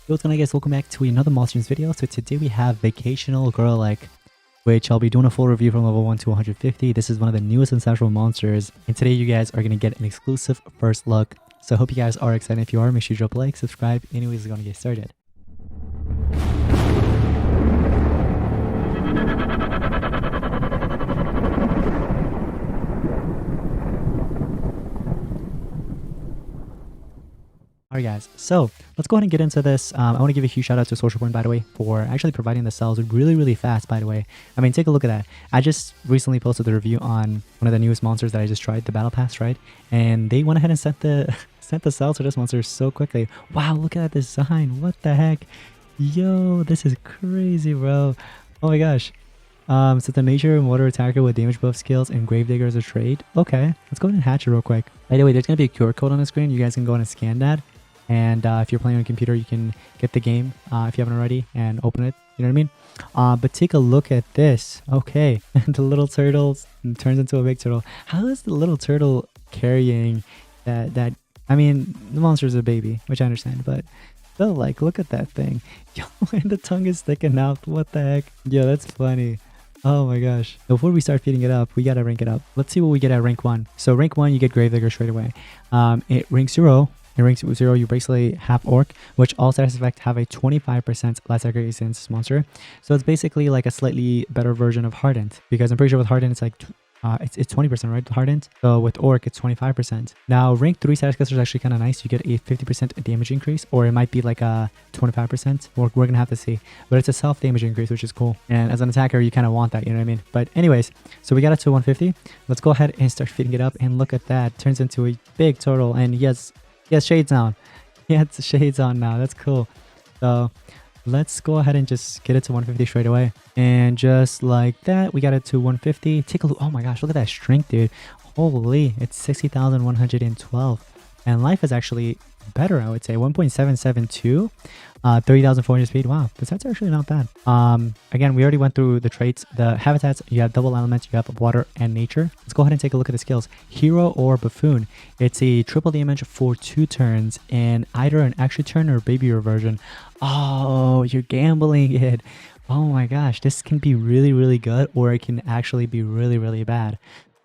Yo, what's going on, guys? Welcome back to another Monsters video. So today we have Vacational Gurlik, which I'll be doing a full review from level 1 to 150. This is one of the newest ancestral monsters, and today you guys are going to get an exclusive first look. So I hope you guys are excited. If you are, make sure you drop a like, subscribe. Anyways, we're going to get started. Alright guys, so let's go ahead and get into this. I want to give a huge shout out to Social Point, by the way, for actually providing the cells really fast, by the way. I mean, take a look at that. I just recently posted the review on one of the newest monsters that I just tried, the Battle Pass, right? And they went ahead and sent the sent the cells for this monster so quickly. Wow, look at that design. What the heck? Yo, this is crazy, bro. Oh my gosh. So the nature and water attacker with damage buff skills and Gravedigger as a trade. Okay, let's go ahead and hatch it real quick. By the way, there's going to be a QR code on the screen. You guys can go ahead and scan that. And if you're playing on a computer, you can get the game if you haven't already and open it. You know what I mean? But take a look at this. Okay, the little turtle turns into a big turtle. How is the little turtle carrying that? I mean, the monster's a baby, which I understand, but still, like, look at that thing. Yo, and the tongue is sticking out. What the heck? Yo, that's funny. Oh my gosh. Before we start feeding it up, we gotta rank it up. Let's see what we get at rank 1. So rank 1, you get Gravedigger straight away. It rank 0. In rank 0, you basically half orc, which all status effects have a 25% less accuracy since this monster. So it's basically like a slightly better version of hardened, because I'm pretty sure with hardened it's like it's 20%, right? Hardened. So with orc it's 25%. Now rank 3 status caster is actually kind of nice. You get a 50% damage increase, or it might be like a 25%. We're gonna have to see, but it's a self damage increase, which is cool. And as an attacker, you kind of want that, you know what I mean? But anyways, so we got it to 150. Let's go ahead and start feeding it up, and look at that. Turns into a big turtle, and yes. He has shades on. He has shades on now. That's cool. So let's go ahead and just get it to 150 straight away. And just like that, we got it to 150. Take a look. Oh my gosh, look at that strength, dude. Holy, it's 60,112. And life is actually better, I would say. 1.772. 30,400 speed. Wow, that's actually not bad. Again, we already went through the traits. The habitats, you have double elements, you have water and nature. Let's go ahead and take a look at the skills. Hero or buffoon. It's a triple damage for 2 turns, and either an extra turn or baby reversion. Oh, you're gambling it. Oh my gosh, this can be really good, or it can actually be really bad.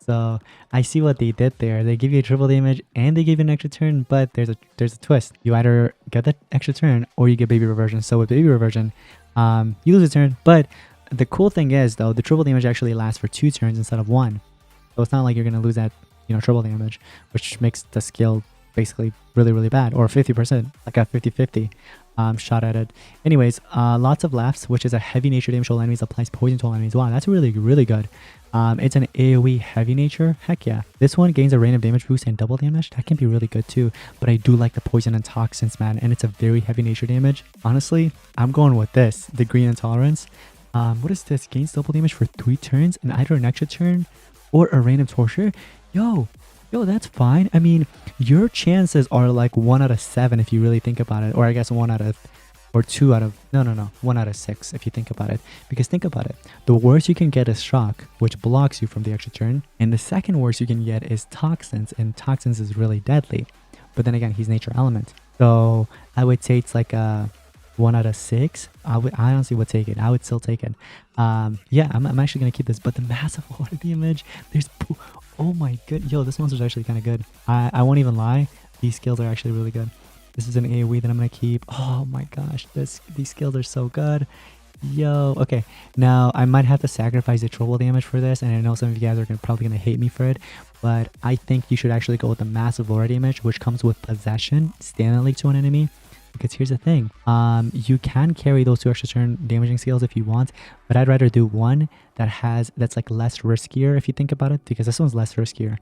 So I see what they did there. They give you a triple damage and they give you an extra turn, but there's a twist. You either get the extra turn or you get baby reversion. So with baby reversion, you lose a turn. But the cool thing is, though, the triple damage actually lasts for 2 turns instead of 1. So it's not like you're gonna lose that, triple damage, which makes the skill basically really bad, or 50%, like a 50-50 shot at it. Anyways, lots of laughs, which is a heavy nature damage to all enemies, applies poison to all enemies. Wow, that's really good. It's an AoE heavy nature. Heck yeah. This one gains a random damage boost and double damage. That can be really good too, but I do like the poison and toxins, man, and it's a very heavy nature damage. Honestly, I'm going with this, the green intolerance. What is this? Gains double damage for 3 turns and either an extra turn or a random torture. Yo, that's fine. I mean, your chances are like 1 out of 7 if you really think about it, or I guess 1 out of, or 2 out of, no, 1 out of 6 if you think about it. Because think about it, the worst you can get is shock, which blocks you from the extra turn, and the second worst you can get is toxins, and toxins is really deadly. But then again, he's nature element, so I would say it's like a 1 out of 6. I honestly would take it. I would still take it. Yeah, I'm actually gonna keep this. But the massive water damage, oh my god, yo, this monster's actually kind of good. I won't even lie, these skills are actually really good. This is an AoE that I'm gonna keep. Oh my gosh, these skills are so good. Yo, okay, now I might have to sacrifice the triple damage for this, and I know some of you guys are probably gonna hate me for it, but I think you should actually go with the massive water damage, which comes with possession, standing to an enemy. Because here's the thing, you can carry those 2 extra turn damaging skills if you want, but I'd rather do one that's like less riskier if you think about it, because this one's less riskier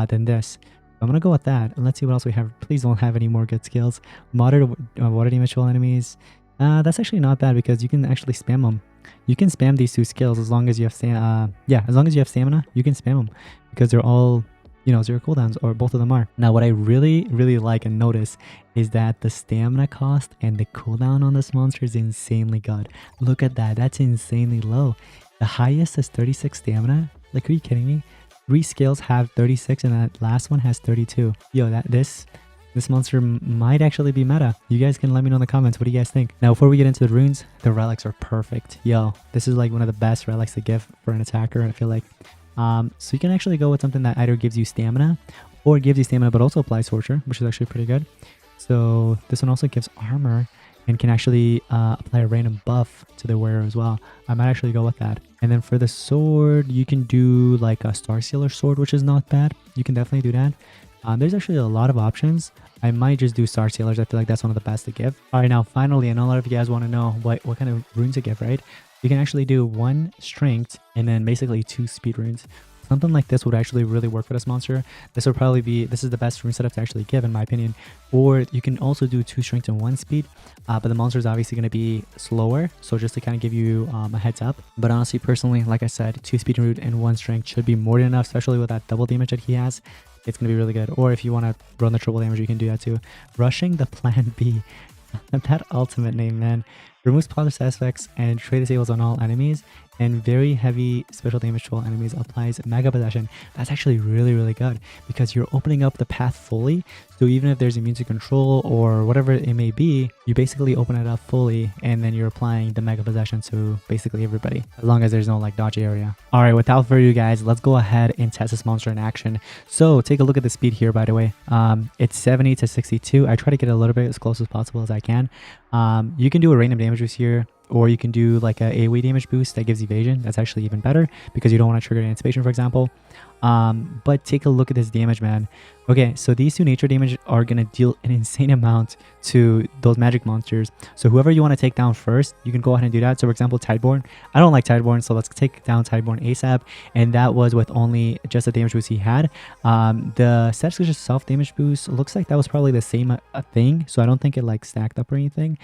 than this. I'm gonna go with that, and let's see what else we have. Please don't have any more good skills. Moderate water damage to all enemies. That's actually not bad, because you can actually spam them. You can spam these 2 skills as long as you have stamina. Yeah, as long as you have stamina, you can spam them, because they're all 0 cooldowns, or both of them are. Now, what I really like and notice is that the stamina cost and the cooldown on this monster is insanely good. Look at that. That's insanely low. The highest is 36 stamina. Like, are you kidding me? 3 skills have 36, and that last one has 32. Yo, this This monster might actually be meta. You guys can let me know in the comments. What do you guys think? Now, before we get into the runes, the relics are perfect. Yo, this is like one of the best relics to give for an attacker, I feel like. So you can actually go with something that either gives you stamina or gives you stamina but also applies torture, which is actually pretty good. So this one also gives armor and can actually apply a random buff to the wearer as well. I might actually go with that. And then for the sword, you can do like a Star Sealer sword, which is not bad. You can definitely do that. There's actually a lot of options. I might just do Star Sealers. I feel like that's one of the best to give. All right, now finally, I know a lot of you guys want to know what kind of runes to give, right? You can actually do 1 strength and then basically 2 speed runes. Something like this would actually really work for this monster. This would probably be, this is the best rune setup to actually give in my opinion. Or you can also do 2 strength and 1 speed, but the monster is obviously going to be slower. So just to kind of give you a heads up. But honestly, personally, like I said, 2 speed rune and 1 strength should be more than enough, especially with that double damage that he has. It's going to be really good. Or if you want to run the triple damage, you can do that too. Rushing the Plan B. That ultimate name, man. Removes positive side effects and trade disables on all enemies, and very heavy special damage to all enemies, applies mega possession. That's actually really, really good because you're opening up the path fully. So even if there's immune to control or whatever it may be, you basically open it up fully and then you're applying the mega possession to basically everybody, as long as there's no like dodgy area. All right, without further ado, guys, let's go ahead and test this monster in action. So take a look at the speed here, by the way. It's 70 to 62. I try to get a little bit as close as possible as I can. You can do a random damage boost here, or you can do like a AoE damage boost that gives evasion. That's actually even better because you don't want to trigger anticipation, for example. But take a look at this damage, man. Okay, so these 2 nature damage are going to deal an insane amount to those magic monsters. So whoever you want to take down first, you can go ahead and do that. So for example, Tideborn. I don't like Tideborn, so let's take down Tideborn ASAP. And that was with only just the damage boost he had. The status just self damage boost looks like that was probably the same thing. So I don't think it like stacked up or anything.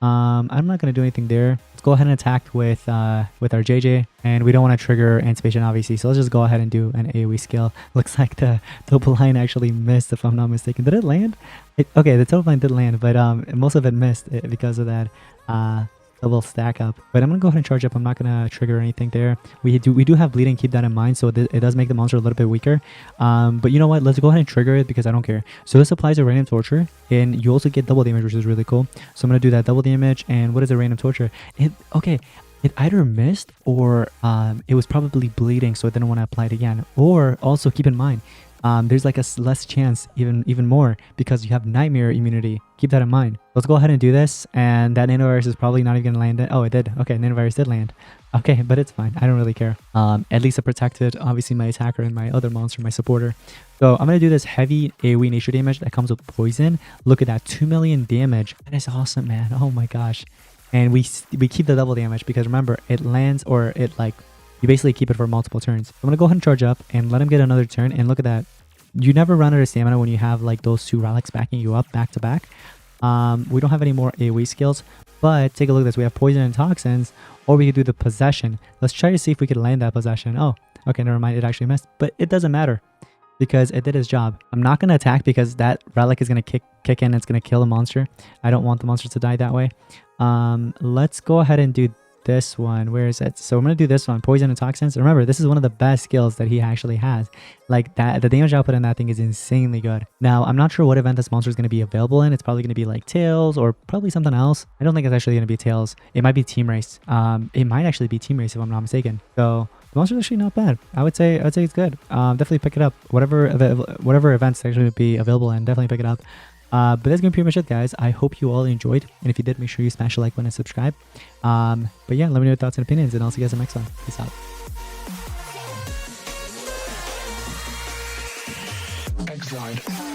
I'm not going to do anything there. Let's go ahead and attack with our JJ, and we don't want to trigger anticipation obviously, so let's just go ahead and do an AoE skill. Looks like the double line actually missed, if I'm not mistaken. Did it land? Okay, the double line did land, but most of it missed because of that double stack up. But I'm gonna go ahead and charge up. I'm not gonna trigger anything there. We do have bleeding, keep that in mind, so it does make the monster a little bit weaker. But you know what, let's go ahead and trigger it because I don't care. So this applies a random torture, and you also get double damage, which is really cool. So I'm gonna do that double damage. And what is a random torture? Okay, it either missed or it was probably bleeding, so I didn't want to apply it again. Or also keep in mind, there's like a less chance, even more, because you have nightmare immunity. Keep that in mind. Let's go ahead and do this, and that nanovirus is probably not even gonna land. Oh, it did. Okay, nanovirus did land. Okay, but it's fine. I don't really care. At least it protected obviously my attacker and my other monster, my supporter. So I'm gonna do this heavy AoE nature damage that comes with poison. Look at that, 2 million damage. That is awesome, man. Oh my gosh. And we keep the double damage because remember, it lands, or it like, you basically keep it for multiple turns. I'm gonna go ahead and charge up and let him get another turn. And look at that. You never run out of stamina when you have like those 2 relics backing you up back to back. We don't have any more AoE skills, but take a look at this. We have poison and toxins, or we could do the possession. Let's try to see if we could land that possession. Oh, okay, never mind. It actually missed, but it doesn't matter because it did its job. I'm not going to attack because that relic is going to kick in. It's going to kill the monster. I don't want the monster to die that way. Let's go ahead and do this one. Where is it? So I'm gonna do this one, poison and toxins. Remember, this is one of the best skills that he actually has. Like that, the damage output in that thing is insanely good. Now I'm not sure what event this monster is going to be available in. It's probably going to be like Tails or probably something else. I don't think it's actually going to be Tails. It might be Team Race. It might actually be Team Race if I'm not mistaken. So the monster's actually not bad. I would say it's good. Definitely pick it up. Whatever events actually would be available in, definitely pick it up. But that's gonna be pretty much it, guys. I hope you all enjoyed, and if you did, make sure you smash the like button and subscribe. But yeah, let me know your thoughts and opinions, and I'll see you guys in the next one. Peace out. Exiled.